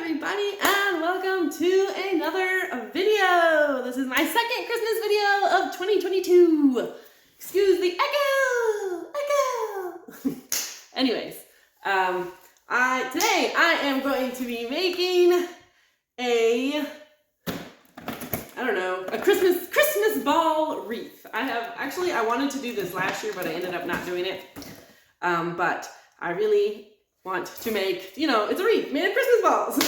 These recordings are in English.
everybody, and welcome to another video. This is my second Christmas video of 2022. Excuse the echo. Anyways, today I am going to be making a Christmas ball wreath. I wanted to do this last year, but I ended up not doing it. But I really want to make, it's a wreath made of Christmas balls.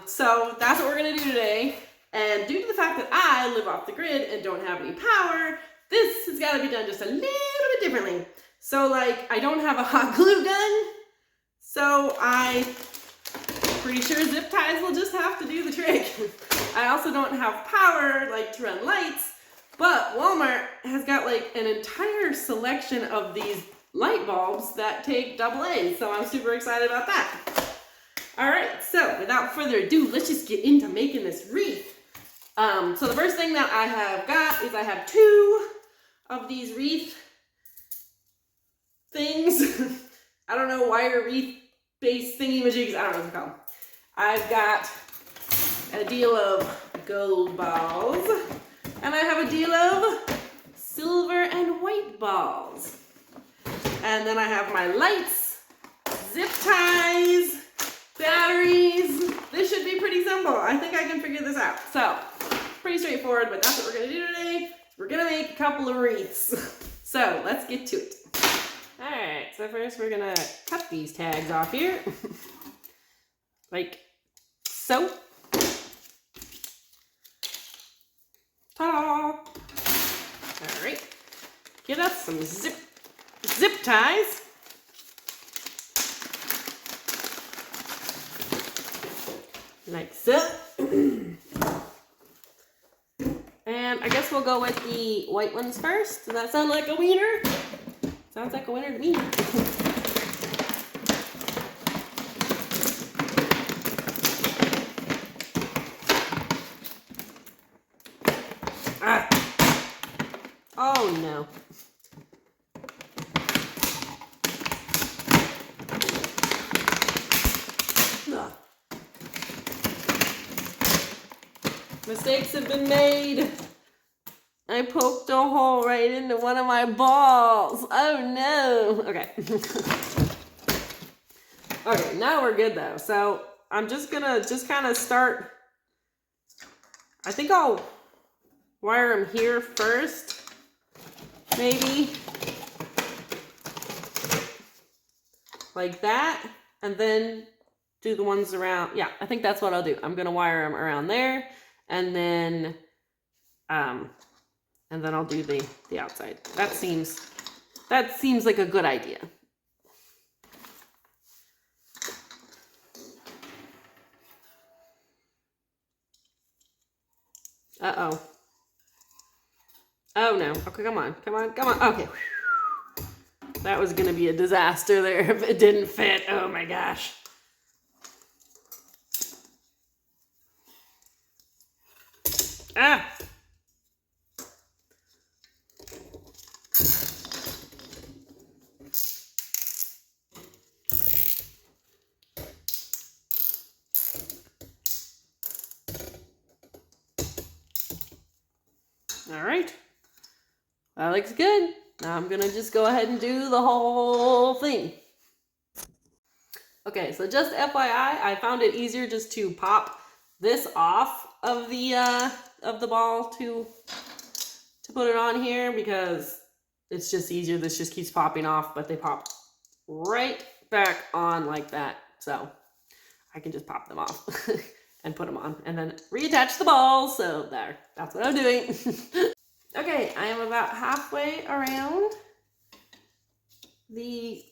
So that's what we're gonna do today. And due to the fact that I live off the grid and don't have any power, this has got to be done just a little bit differently. So I don't have a hot glue gun, so I'm pretty sure zip ties will just have to do the trick. I also don't have power to run lights, but Walmart has got an entire selection of these light bulbs that take AA, so I'm super excited about that. All right, so without further ado, let's just get into making this wreath. So the first thing that I have got is I have two of these wreath things. I don't know, wire wreath based thingy-majigs, I don't know what they're called. I've got a deal of gold balls, and I have a deal of silver and white balls. And then I have my lights, zip ties, batteries. This should be pretty simple. I think I can figure this out. So, pretty straightforward, but that's what we're gonna do today. We're gonna make a couple of wreaths. So, let's get to it. All right, so first we're gonna cut these tags off here. Like so. Ta-da! All right, get us some zip ties. Like so. And I guess we'll go with the white ones first. Does that sound like a wiener? Sounds like a winner to me. Ah. Oh no. Mistakes have been made. I poked a hole right into one of my balls. Oh no. Okay. Okay, now we're good though. So I'm just gonna kind of start. I think I'll wire them here first. Maybe. Like that. And then do the ones around. Yeah, I think that's what I'll do. I'm gonna wire them around there. And then I'll do the outside. That seems like a good idea. Uh-oh. Oh no. Okay, come on. Okay. That was gonna be a disaster there if it didn't fit. Oh my gosh. Ah! All right. That looks good. Now I'm gonna just go ahead and do the whole thing. Okay, so just FYI, I found it easier just to pop this off of the ball to put it on here because it's just easier. This just keeps popping off, but they pop right back on like that. So I can just pop them off and put them on and then reattach the balls. So there, that's what I'm doing. Okay, I am about halfway around the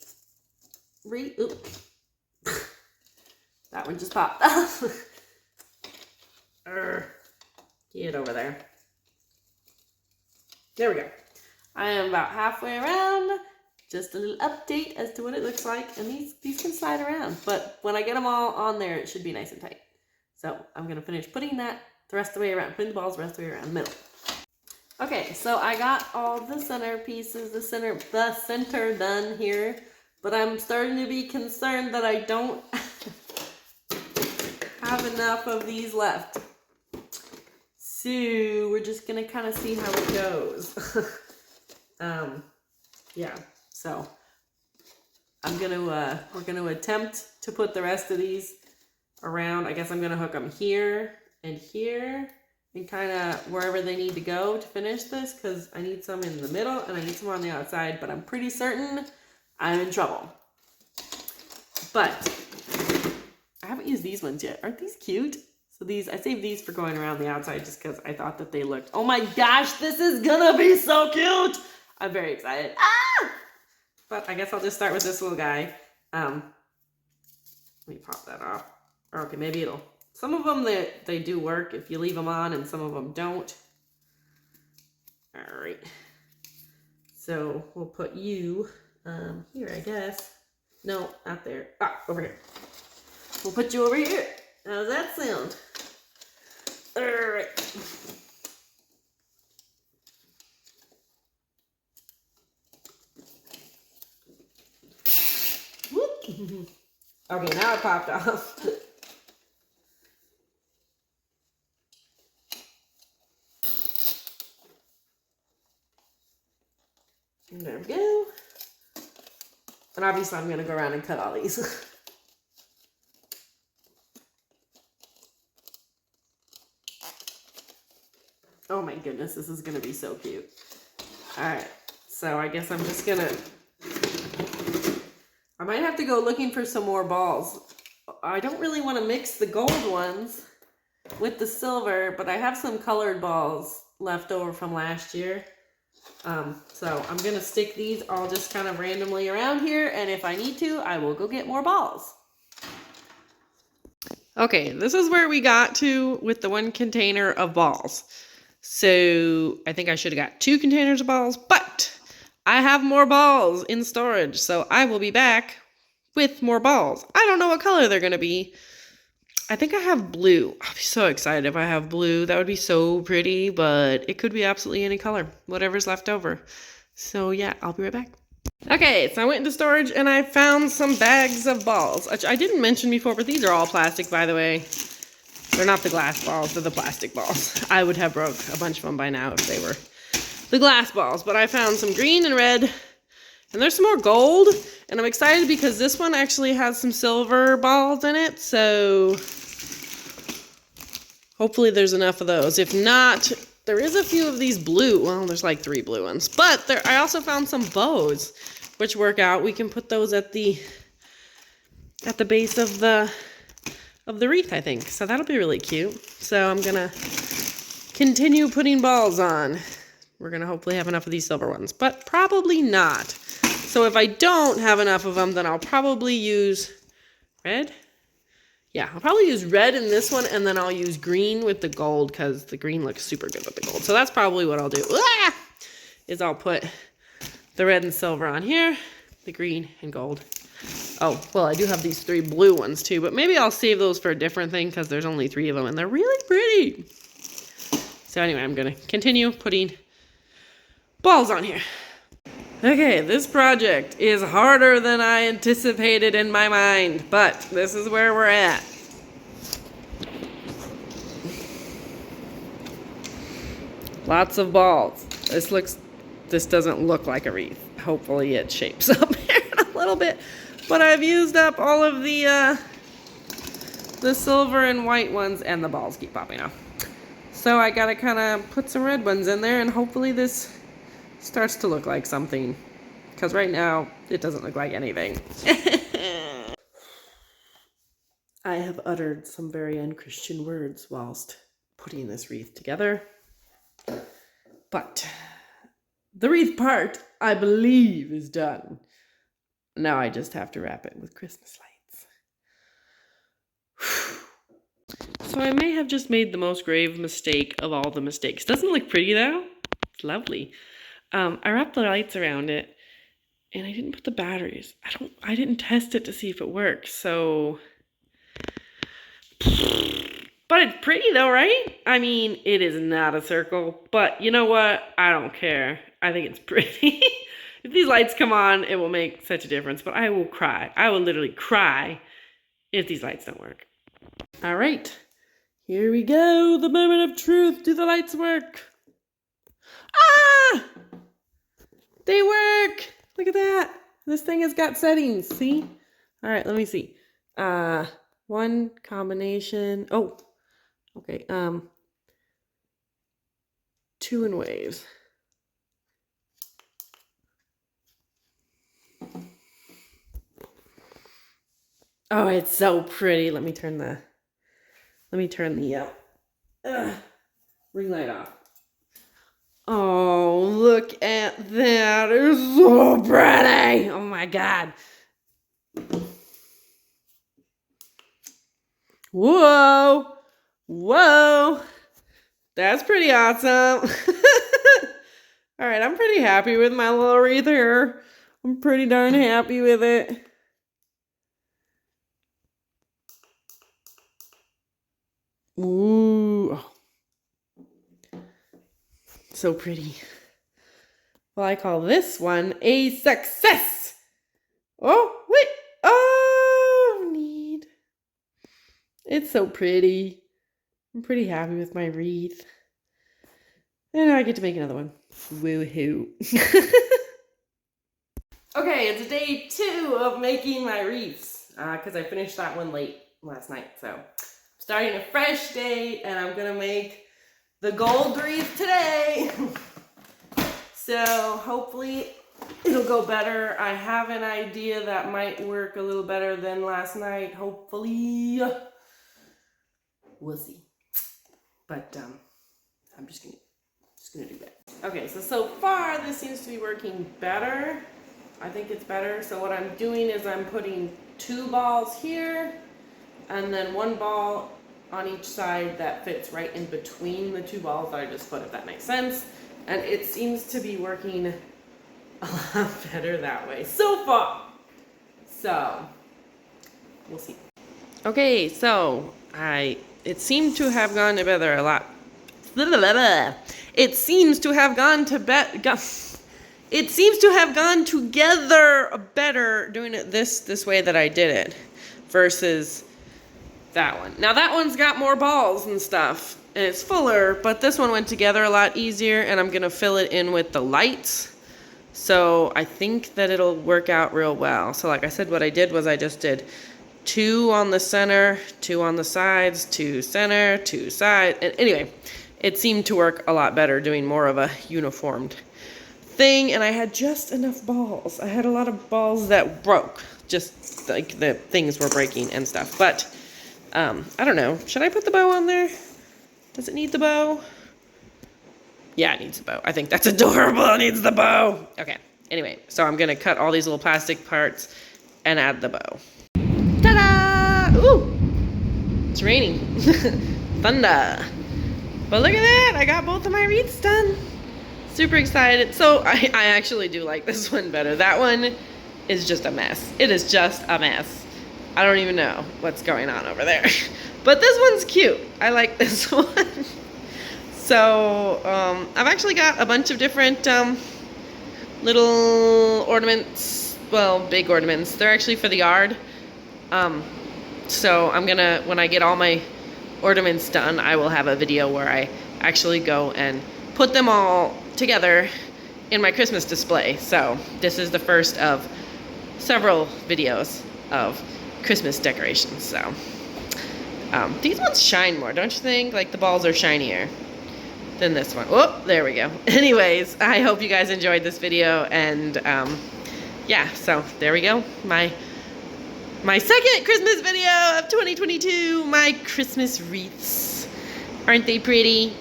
that one just popped. Get over there. There we go. I am about halfway around. Just a little update as to what it looks like. And these can slide around. But when I get them all on there, it should be nice and tight. So I'm going to finish putting that the rest of the way around. Putting the balls the rest of the way around the middle. Okay, so I got all the center pieces, the center done here. But I'm starting to be concerned that I don't have enough of these left. So we're just gonna kind of see how it goes. Yeah, so we're gonna attempt to put the rest of these around. I guess I'm gonna hook them here and kind of wherever they need to go to finish this, because I need some in the middle and I need some on the outside, but I'm pretty certain I'm in trouble. But I haven't used these ones yet. Aren't these cute? So these, I saved these for going around the outside just because I thought that they looked, oh my gosh, this is gonna be so cute. I'm very excited. Ah! But I guess I'll just start with this little guy. Let me pop that off. Okay, maybe it'll, some of them they do work if you leave them on, and some of them don't. All right. So we'll put you here, I guess. No, not there. Ah, over here. We'll put you over here. How's that sound? All right. Whoop. Okay, now it popped off. There we go. And obviously I'm gonna go around and cut all these. Oh my goodness, this is gonna be so cute. All right, so I guess I'm just gonna, I might have to go looking for some more balls. I don't really want to mix the gold ones with the silver, but I have some colored balls left over from last year. So I'm gonna stick these all just kind of randomly around here, and if I need to, I will go get more balls. Okay, this is where we got to with the one container of balls. So I think I should have got 2 containers of balls, but I have more balls in storage, so I will be back with more balls. I don't know what color they're gonna be. I think I have blue. I'll be so excited if I have blue. That would be so pretty, but it could be absolutely any color, whatever's left over. So yeah, I'll be right back. Okay, so I went into storage and I found some bags of balls, which I didn't mention before, but these are all plastic, by the way. They're not the glass balls, they're the plastic balls. I would have broke a bunch of them by now if they were the glass balls, but I found some green and red, and there's some more gold, and I'm excited because this one actually has some silver balls in it, so hopefully there's enough of those. If not, there is a few of these blue. Well, there's like 3 blue ones. But I also found some bows, which work out. We can put those at the base of the wreath, I think. So that'll be really cute. So I'm going to continue putting balls on. We're going to hopefully have enough of these silver ones, but probably not. So if I don't have enough of them, then I'll probably use red. Yeah, I'll probably use red in this one, and then I'll use green with the gold because the green looks super good with the gold. So that's probably what I'll do. Is I'll put the red and silver on here, the green and gold. Oh, well, I do have these 3 blue ones too, but maybe I'll save those for a different thing because there's only 3 of them, and they're really pretty. So anyway, I'm going to continue putting balls on here. Okay, this project is harder than I anticipated in my mind, but this is where we're at. Lots of balls. This doesn't look like a wreath. Hopefully it shapes up here a little bit, but I've used up all of the silver and white ones, and the balls keep popping off. So I gotta kind of put some red ones in there, and hopefully this starts to look like something, because right now it doesn't look like anything. I have uttered some very unchristian words whilst putting this wreath together, but the wreath part, I believe, is done. Now I just have to wrap it with Christmas lights. So I may have just made the most grave mistake of all the mistakes. Doesn't it look pretty though? It's lovely. I wrapped the lights around it, and I didn't put the batteries. I didn't test it to see if it works, so. But it's pretty though, right? I mean, it is not a circle, but you know what? I don't care. I think it's pretty. If these lights come on, it will make such a difference, but I will cry. I will literally cry if these lights don't work. All right, here we go. The moment of truth. Do the lights work? Ah! They work. Look at that. This thing has got settings. See? All right, let me see. One combination. Oh, okay. Two in waves. Oh, it's so pretty. Let me turn the ring light off. Oh, look at that. It's so pretty. Oh my God. Whoa. Whoa. That's pretty awesome. All right, I'm pretty happy with my little wreath here. I'm pretty darn happy with it. Ooh. So pretty. Well, I call this one a success. Oh, wait. Oh, neat. It's so pretty. I'm pretty happy with my wreath. And now I get to make another one. Woohoo. Okay, it's day 2 of making my wreaths. Because I finished that one late last night. So, I'm starting a fresh day, and I'm going to make the gold wreath today. So, hopefully, it'll go better. I have an idea that might work a little better than last night. Hopefully. We'll see. But, I'm just gonna do that. Okay, so far, this seems to be working better. I think it's better. So what I'm doing is I'm putting 2 balls here and then 1 ball on each side that fits right in between the 2 balls that I just put, if that makes sense. And it seems to be working a lot better that way so far. So we'll see. Okay, so it seemed to have gone together a lot. It seems to have gone together better doing it this way that I did it versus that one. Now that one's got more balls and stuff and it's fuller, but this one went together a lot easier, and I'm gonna fill it in with the lights. So I think that it'll work out real well. So like I said, what I did was I just did 2 on the center, 2 on the sides, 2 center, 2 side. And anyway, it seemed to work a lot better doing more of a uniformed thing, and I had just enough balls. I had a lot of balls that broke, just like the things were breaking and stuff. But I don't know. Should I put the bow on there? Does it need the bow? Yeah, it needs the bow. I think that's adorable. It needs the bow. Okay. Anyway, so I'm gonna cut all these little plastic parts and add the bow. Ta-da! Ooh! It's raining. Thunder. But look at that. I got both of my wreaths done. Super excited. So I actually do like this one better. That one is just a mess. It is just a mess. I don't even know what's going on over there. But this one's cute. I like this one. So I've actually got a bunch of different little ornaments. Well, big ornaments. They're actually for the yard. So I'm gonna, when I get all my ornaments done, I will have a video where I actually go and put them all together in my Christmas display. So this is the first of several videos of Christmas decorations. So these ones shine more, don't you think? Like the balls are shinier than this one. Oh, there we go. Anyways, I hope you guys enjoyed this video, and yeah, so there we go. My second Christmas video of 2022, my Christmas wreaths. Aren't they pretty?